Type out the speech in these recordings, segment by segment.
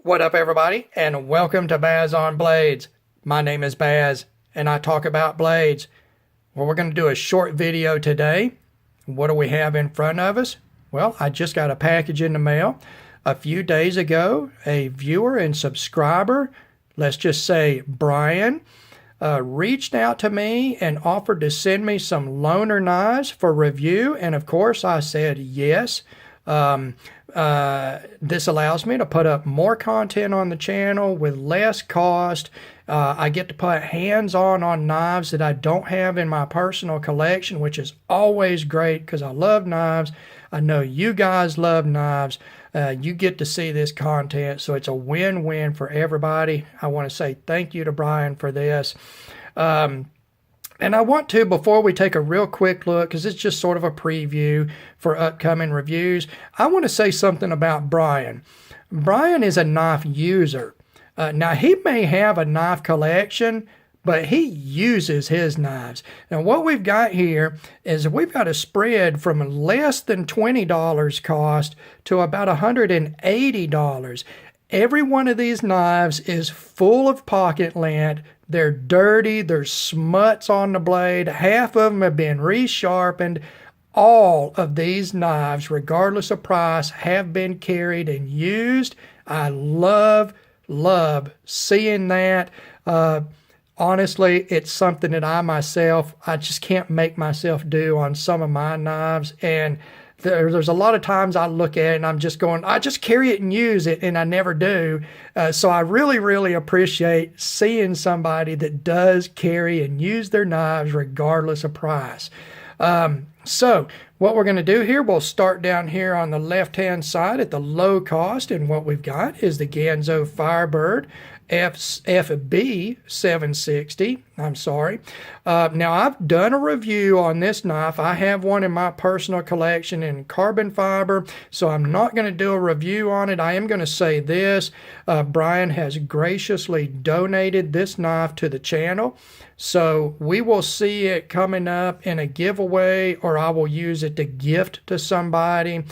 What up, everybody, and welcome to Baz on Blades. My name is Baz, and I talk about blades. Well, we're going to do a short video today. What do we have in front of us? Well, I just got a package in the mail. A few days ago, a viewer and subscriber, let's just say Brian, reached out to me and offered to send me some loaner knives for review, and of course I said yes. This allows me to put up more content on the channel with less cost. I get to put hands-on knives that I don't have in my personal collection, which is always great because I love knives. I know you guys love knives. You get to see this content, so it's a win-win for everybody. I want to say thank you to Brian for this. And I want to, before we take a real quick look, because it's just sort of a preview for upcoming reviews, I want to say something about Brian. Brian is a knife user. Now, he may have a knife collection, but he uses his knives. Now, what we've got here is we've got a spread from less than $20 cost to about $180. Every one of these knives is full of pocket lint. They're dirty. There's smuts on the blade. Half of them have been resharpened. All of these knives, regardless of price, have been carried and used. I love seeing that. Honestly, it's something that I just can't make myself do on some of my knives. And there's a lot of times I look at it and I'm just going, I just carry it and use it, and I never do. So I really appreciate seeing somebody that does carry and use their knives regardless of price. So what we're going to do here, we'll start down here on the left-hand side at the low cost, and what we've got is the Kanso Firebird FB 760. Now, I've done a review on this knife. I have one in my personal collection in carbon fiber, so I'm not going to do a review on it. I am going to say this. Brian has graciously donated this knife to the channel, so we will see it coming up in a giveaway, or I will use it to gift to somebody,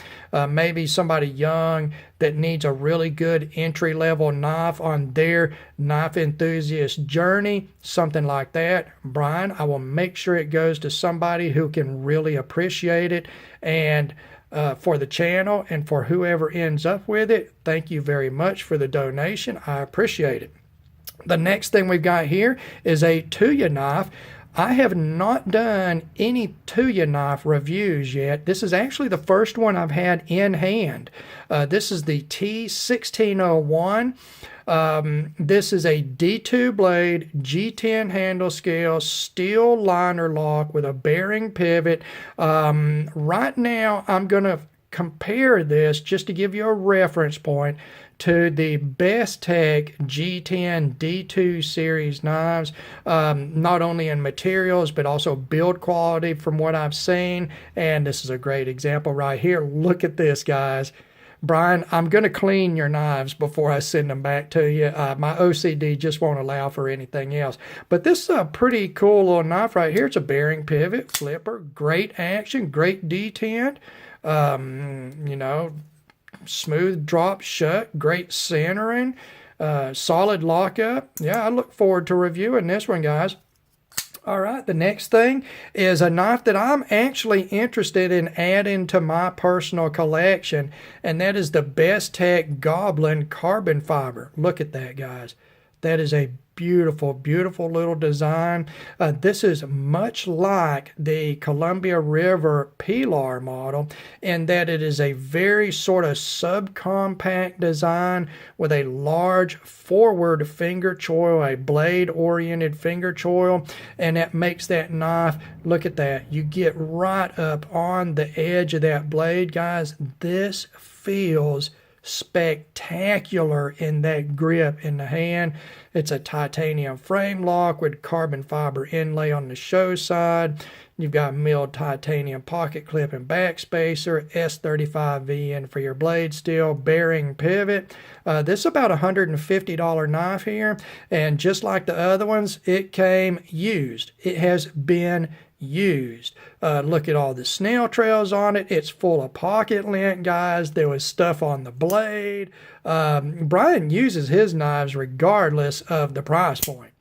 maybe somebody young that needs a really good entry-level knife on their knife enthusiast journey, something like that. Brian, I will make sure it goes to somebody who can really appreciate it, and for the channel and for whoever ends up with it, thank you very much for the donation. I appreciate it. The next thing we've got here is a Tuya knife. I have not done any Tuya knife reviews yet. This is actually the first one I've had in hand. This is the T1601. This is a D2 blade, G10 handle scale, steel liner lock with a bearing pivot. Right now, I'm going to compare this, just to give you a reference point, to the Best Tech G10 D2 series knives, not only in materials but also build quality from what I've seen. And this is a great example right here. Look at this, guys. Brian, I'm going to clean your knives before I send them back to you. My OCD just won't allow for anything else. But this is a pretty cool little knife right here. It's a bearing pivot, flipper, great action, great detent. Smooth drop shut, great centering, solid lockup. Yeah, I look forward to reviewing this one, guys. All right, the next thing is a knife that I'm actually interested in adding to my personal collection, and that is the Best Tech Goblin carbon fiber. Look at that, guys. That is a beautiful little design. This is much like the Columbia River Pilar model in that it is a very sort of subcompact design with a large forward finger choil, a blade-oriented finger choil, and that makes that knife, look at that, you get right up on the edge of that blade, guys. This feels spectacular in that grip in the hand. It's a titanium frame lock with carbon fiber inlay on the show side. You've got milled titanium pocket clip and back spacer, S35VN for your blade steel, bearing pivot. This is about a $150 knife here, and just like the other ones, it came used. It has been used. Look at all the snail trails on it. It's full of pocket lint, guys. There was stuff on the blade. Brian uses his knives regardless of the price point.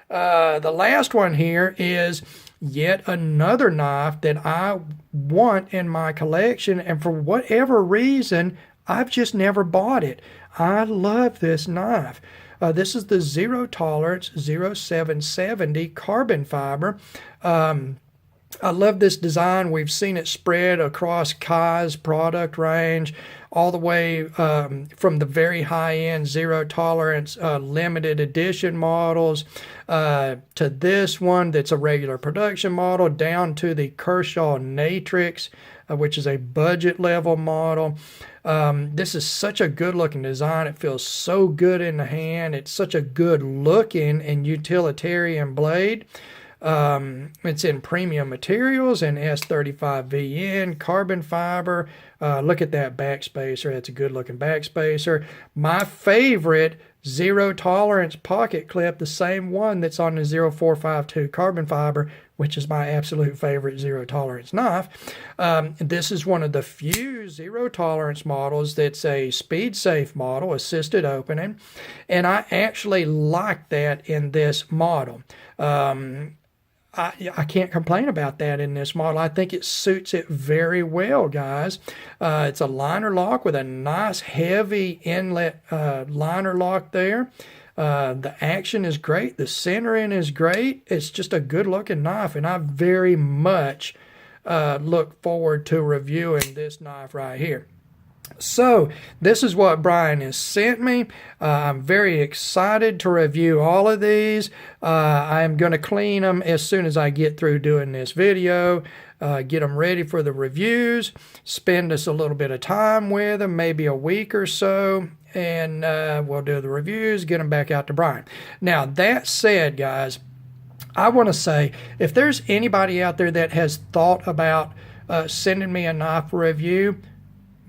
The last one here is yet another knife that I want in my collection, and for whatever reason, I've just never bought it. I love this knife. This is the Zero Tolerance 0770 carbon fiber. I love this design. We've seen it spread across Kai's product range, all the way from the very high-end zero tolerance limited edition models to this one that's a regular production model, down to the Kershaw Natrix, which is a budget level model. This is such a good looking design. It feels so good in the hand. It's such a good looking and utilitarian blade. It's in premium materials and S35VN carbon fiber. Look at that backspacer. That's a good looking backspacer. My favorite zero tolerance pocket clip, the same one that's on the 0452 carbon fiber, which is my absolute favorite zero tolerance knife. This is one of the few zero tolerance models that's a speed safe model, assisted opening, and I actually like that in this model. I can't complain about that in this model. I think it suits it very well, guys. It's a liner lock with a nice heavy inlet liner lock there. The action is great. The centering is great. It's just a good looking knife, and I very much look forward to reviewing this knife right here. So this is what Brian has sent me. I'm very excited to review all of these. I'm going to clean them as soon as I get through doing this video, get them ready for the reviews, spend us a little bit of time with them, maybe a week or so, and we'll do the reviews, get them back out to Brian. Now, that said, guys, I want to say, if there's anybody out there that has thought about sending me a knife review,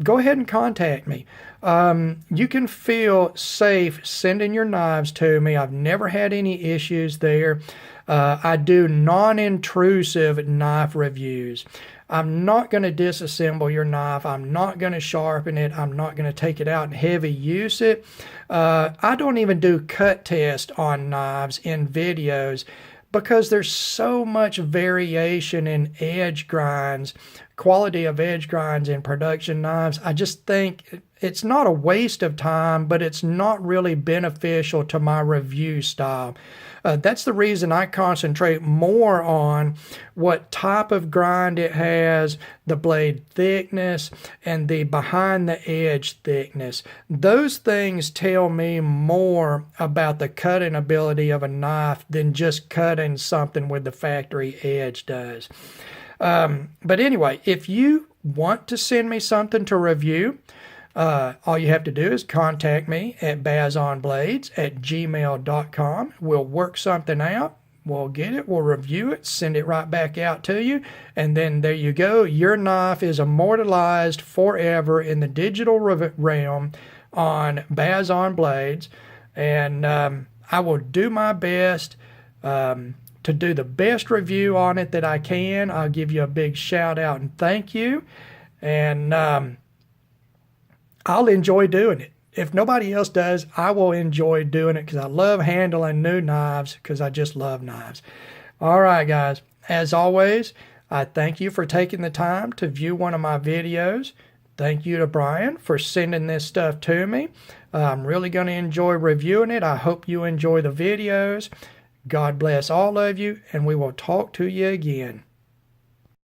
go ahead and contact me. You can feel safe sending your knives to me. I've never had any issues there. I do non-intrusive knife reviews. I'm not going to disassemble your knife. I'm not going to sharpen it. I'm not going to take it out and heavy use it. I don't even do cut test on knives in videos because there's so much variation in edge grinds, quality of edge grinds in production knives. I just think it's not a waste of time, but it's not really beneficial to my review style. That's the reason I concentrate more on what type of grind it has, the blade thickness, and the behind the edge thickness. Those things tell me more about the cutting ability of a knife than just cutting something with the factory edge does. But anyway, if you want to send me something to review, all you have to do is contact me at bazonblades@gmail.com. We'll work something out. We'll get it. We'll review it. Send it right back out to you. And then there you go. Your knife is immortalized forever in the digital realm on Bazon Blades. And I will do my best to do the best review on it that I can. I'll give you a big shout out and thank you. And I'll enjoy doing it. If nobody else does, I will enjoy doing it because I love handling new knives because I just love knives. All right, guys. As always, I thank you for taking the time to view one of my videos. Thank you to Brian for sending this stuff to me. I'm really going to enjoy reviewing it. I hope you enjoy the videos. God bless all of you, and we will talk to you again.